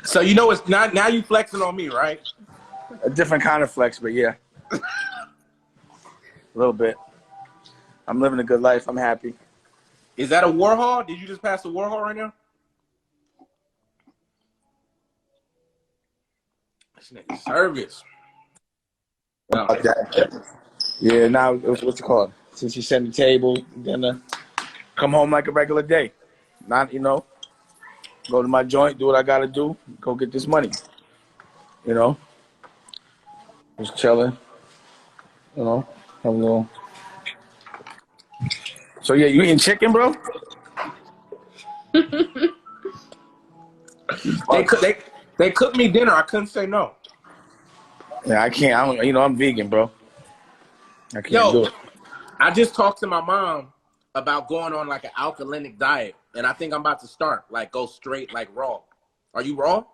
So you know it's not now you flexing on me, right? A different kind of flex, but yeah. A little bit. I'm living a good life. I'm happy. Is that a Warhol? Did you just pass the Warhol right now? This nigga service. No. Yeah, now what's it called? Since you set the table, then come home like a regular day. Not, go to my joint, do what I gotta do, go get this money. Just chilling. Have a little. So yeah, you eating chicken, bro? They cooked me dinner. I couldn't say no. Yeah, I can't. I'm vegan, bro. I can't do it. I just talked to my mom about going on like an alkalinic diet, and I think I'm about to start. Like go straight like raw. Are you raw?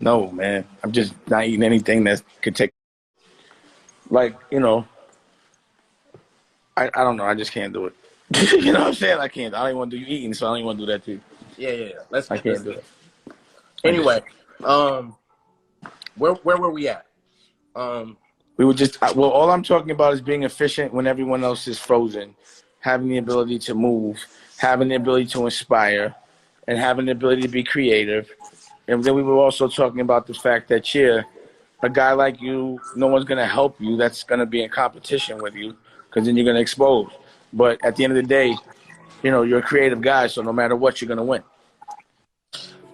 No, man. I'm just not eating anything that could take. Like I don't know. I just can't do it. You know what I'm saying? I can't. I don't even want to do eating, so I don't even want to do that too. Yeah. I can't do it. Anyway, where were we at? We were just all I'm talking about is being efficient when everyone else is frozen, having the ability to move, having the ability to inspire, and having the ability to be creative. And then we were also talking about the fact that a guy like you, no one's gonna help you. That's gonna be in competition with you, because then you're gonna expose. But at the end of the day, you're a creative guy, so no matter what, you're gonna win.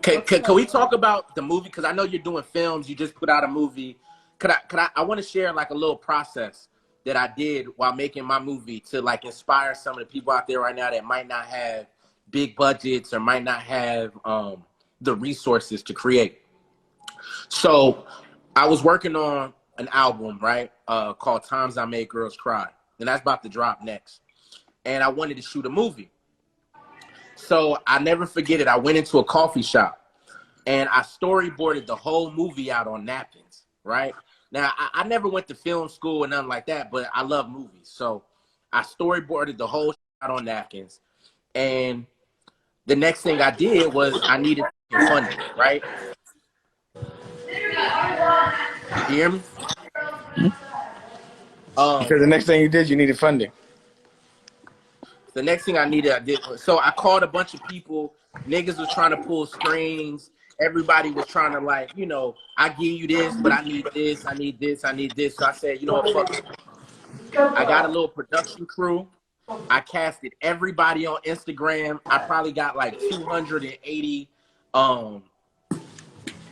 Can we talk about the movie? Because I know you're doing films. You just put out a movie. I want to share like a little process that I did while making my movie to like inspire some of the people out there right now that might not have big budgets or might not have the resources to create. So I was working on an album, right, called Times I Made Girls Cry. And that's about to drop next. And I wanted to shoot a movie. So I never forget it. I went into a coffee shop and I storyboarded the whole movie out on napkins, right? Now, I never went to film school and nothing like that, but I love movies. So I storyboarded the whole out on napkins. And the next thing I did was I needed funding, right? You hear me? Because the next thing you did, you needed funding. The next thing I did. So I called a bunch of people. Niggas was trying to pull strings. Everybody was trying to like, I give you this, but I need this, I need this, I need this. So I said, fuck it. I got a little production crew. I casted everybody on Instagram. I probably got like 280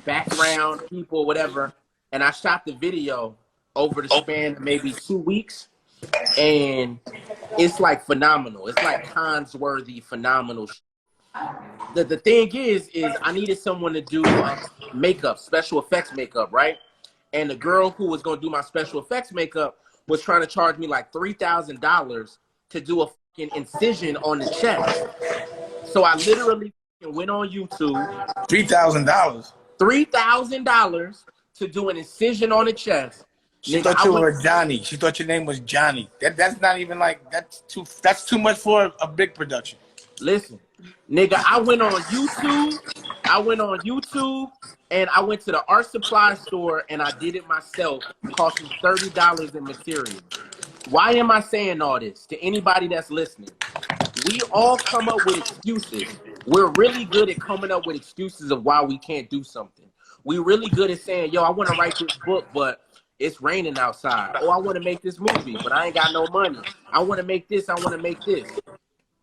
background people, whatever. And I shot the video over the span of maybe 2 weeks. And it's like phenomenal. It's like Cons-worthy phenomenal. The thing is I needed someone to do makeup, special effects makeup, right? And the girl who was going to do my special effects makeup was trying to charge me like $3,000 to do a fucking incision on the chest. So I literally went on YouTube. $3,000? $3,000 to do an incision on the chest. She thought you were Johnny. She thought your name was Johnny. That's not even like that's too much for a big production. Listen, nigga, I went on YouTube and I went to the art supply store and I did it myself. Cost me $30 in material. Why am I saying all this to anybody that's listening? We all come up with excuses. We're really good at coming up with excuses of why we can't do something. We're really good at saying, yo, I want to write this book, but it's raining outside. Oh, I want to make this movie, but I ain't got no money. I want to make this. I want to make this.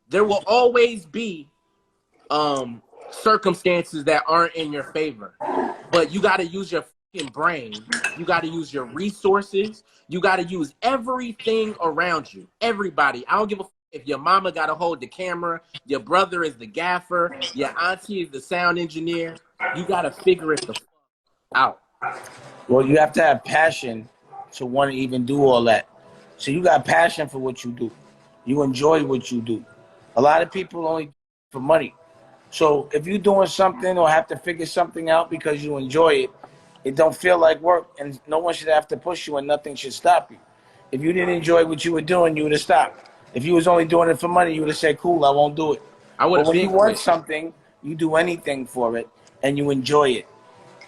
There will always be circumstances that aren't in your favor, but you got to use your fucking brain. You got to use your resources. You got to use everything around you. Everybody. I don't give a fuck if your mama got to hold the camera, your brother is the gaffer, your auntie is the sound engineer. You got to figure it the fuck out. Well, you have to have passion to want to even do all that. So you got passion for what you do. You enjoy what you do. A lot of people only for money. So if you're doing something or have to figure something out because you enjoy it, it don't feel like work, and no one should have to push you and nothing should stop you. If you didn't enjoy what you were doing, you would have stopped. If you was only doing it for money, you would have said, cool, I won't do it. But when you want something, you do anything for it and you enjoy it.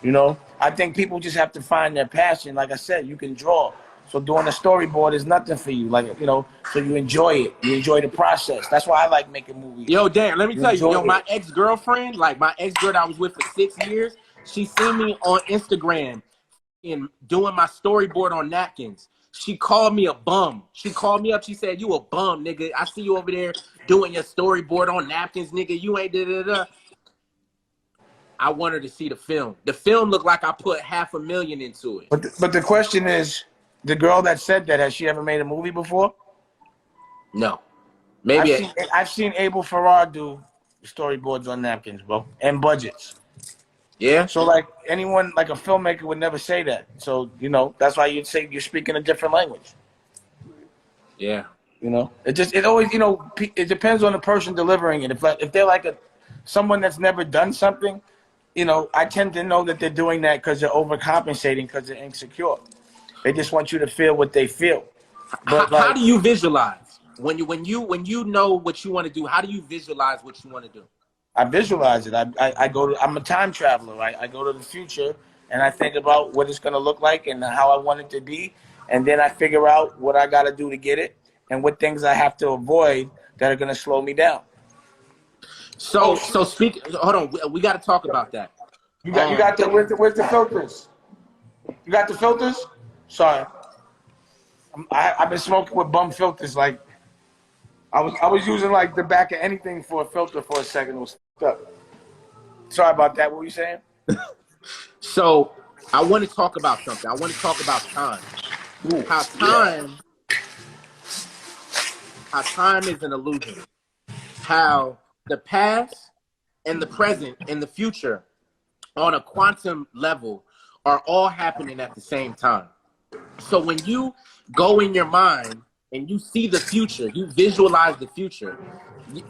You know, I think people just have to find their passion. Like I said, you can draw. So doing a storyboard is nothing for you. Like, you know, so you enjoy it. You enjoy the process. That's why I like making movies. Yo, Dan, let me tell you, yo, my it. ex-girlfriend, like my ex-girl that I was with for 6 years, she seen me on Instagram and doing my storyboard on napkins. She called me a bum. She called me up. She said, "You a bum, nigga. I see you over there doing your storyboard on napkins, nigga. You ain't da-da-da." I want her to see the film. The film looked like I put $500,000 into it. But the question is, the girl that said that, has she ever made a movie before? No. Maybe I've seen Abel Ferrara do storyboards on napkins, bro, and budgets. Yeah. So like anyone, like a filmmaker would never say that. So, you know, that's why you'd say you're speaking a different language. Yeah. You know, it always, you know, it depends on the person delivering it. If they're like someone that's never done something, you know, I tend to know that they're doing that because they're overcompensating because they're insecure. They just want you to feel what they feel. But how do you visualize when you know what you want to do? How do you visualize what you want to do? I visualize it. I go to. I'm a time traveler. I go to the future and I think about what it's gonna look like and how I want it to be, and then I figure out what I gotta do to get it and what things I have to avoid that are gonna slow me down. So hold on, we got to talk about that. You got the where's the filters? You got the filters? Sorry, I've been smoking with bum filters. Like I was using like the back of anything for a filter for a second. It was stuck. Sorry about that. What were you saying? So I want to talk about something. I want to talk about time. Ooh, how time is an illusion. How the past and the present and the future on a quantum level are all happening at the same time. So when you go in your mind and you see the future, you visualize the future,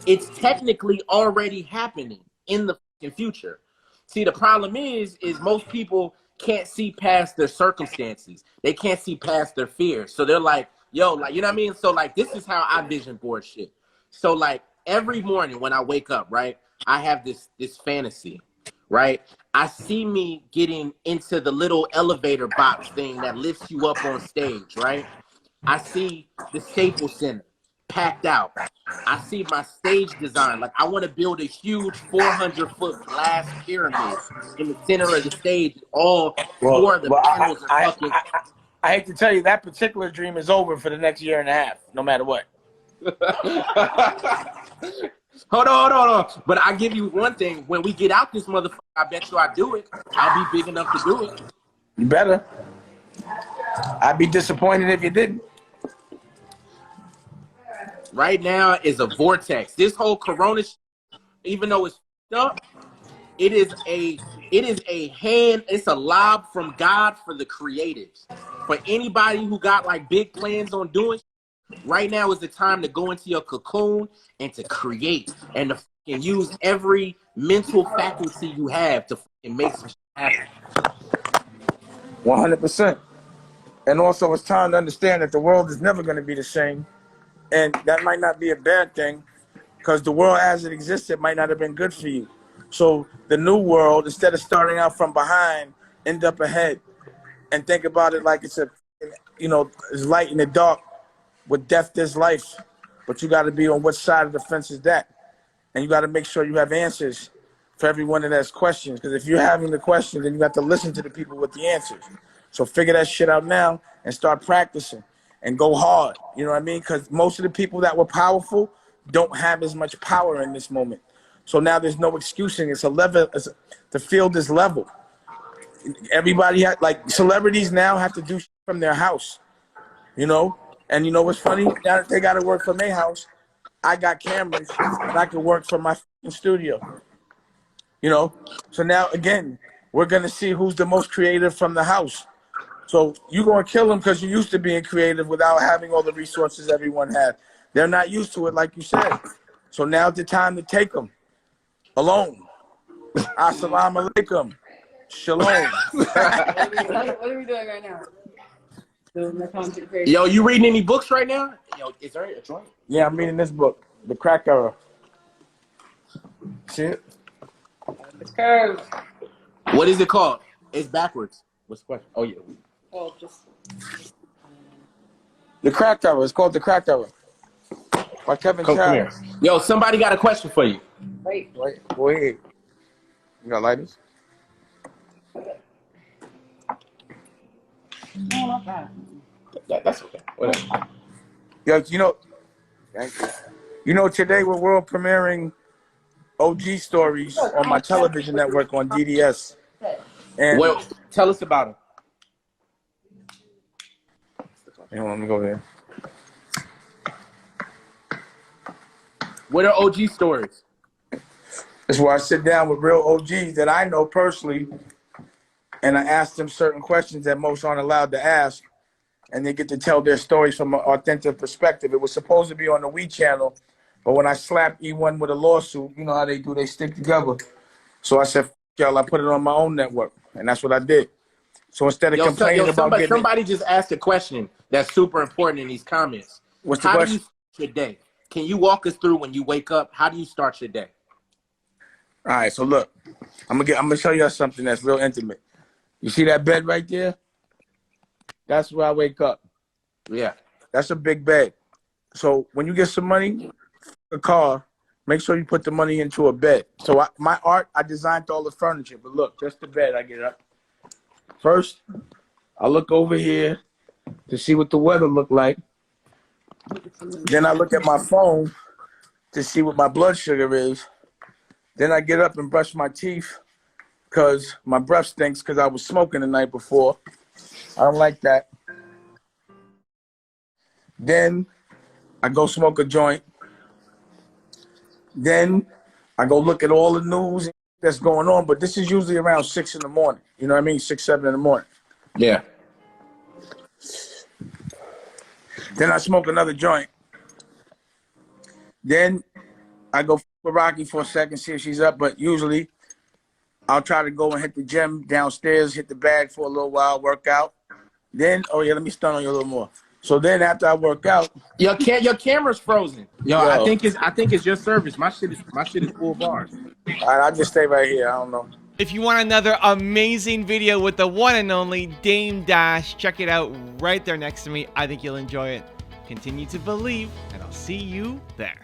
it's technically already happening in the future. See, the problem is most people can't see past their circumstances. They can't see past their fears. So they're like, yo, like, you know what I mean? So like, this is how I vision board shit. So like every morning when I wake up, right, I have this fantasy, right? I see me getting into the little elevator box thing that lifts you up on stage, right? I see the Staples Center packed out. I see my stage design. Like, I want to build a huge 400-foot glass pyramid in the center of the stage. All four of the panels are fucking. I hate to tell you, that particular dream is over for the next year and a half, no matter what. Hold on. But I give you one thing. When we get out this motherfucker, I bet you I do it. I'll be big enough to do it. You better. I'd be disappointed if you didn't. Right now is a vortex. This whole corona, even though it's up, it's a lob from God for the creatives. For anybody who got like big plans on doing, right now is the time to go into your cocoon and to create and to use every mental faculty you have to make some shit happen. 100%. And also, it's time to understand that the world is never going to be the same. And that might not be a bad thing, because the world as it existed might not have been good for you. So the new world, instead of starting out from behind, end up ahead. And think about it like it's it's light in the dark. With death, there's life. But you got to be on which side of the fence is that. And you got to make sure you have answers for everyone that has questions. Because if you're having the questions, then you got to listen to the people with the answers. So figure that shit out now and start practicing and go hard. You know what I mean? Because most of the people that were powerful don't have as much power in this moment. So now there's no excusing. It's a level. The field is level. Everybody like celebrities now have to do shit from their house. You know? And you know what's funny? Now that they got to work from their house, I got cameras and I can work from my studio. You know? So now, again, we're going to see who's the most creative from the house. So you're going to kill them because you're used to being creative without having all the resources everyone had. They're not used to it, like you said. So now's the time to take them alone. Assalamu alaikum. Shalom. What are we doing right now? Doing the content creation. Yo, you reading any books right now? Yo, is there a joint? Yeah, I'm reading this book, The Crack Era. See it? The curve. What is it called? It's backwards. What's the question? Oh yeah. Well, just. The Crack Tower. It's called The Crack Tower. By Kevin Come here. Childs. Yo, somebody got a question for you. Wait. Wait. You got lighters? No, not that. That's okay. Whatever. Yo, thank you. You know, today we're world premiering OG Stories on my television network on DDS. And Well, tell us about him. hang on, let me go there. What are OG stories? It's where I sit down with real OGs that I know personally, and I ask them certain questions that most aren't allowed to ask, and they get to tell their stories from an authentic perspective. It was supposed to be on the We channel, but when I slapped E1 with a lawsuit, you know how they do, they stick together. So I said, y'all, I put it on my own network, and that's what I did. So instead of complaining about somebody just asked a question that's super important in these comments. What's the How question? do you start your day? Can you walk us through when you wake up? How do you start your day? All right, so look, I'm gonna show you something that's real intimate. You see that bed right there? That's where I wake up. Yeah. That's a big bed. So when you get some money, a car, make sure you put the money into a bed. So my art, I designed all the furniture, but look, just the bed. I get up. First, I look over here to see what the weather look like. Then I look at my phone to see what my blood sugar is. Then I get up and brush my teeth because my breath stinks because I was smoking the night before. I don't like that. Then I go smoke a joint. Then I go look at all the news that's going on, but this is usually around 6 in the morning. You know what I mean? 6, 7 in the morning. Yeah. Then I smoke another joint. Then I go with Rocky for a second, see if she's up, but usually I'll try to go and hit the gym downstairs, hit the bag for a little while, work out. Then, oh yeah, let me stun on you a little more. So then after I work out, Your camera's frozen. Yo, I think it's your service. My shit is full bars. all right, I'll just stay right here. I don't know. If you want another amazing video with the one and only Dame Dash, check it out right there next to me. I think you'll enjoy it. Continue to believe, and I'll see you there.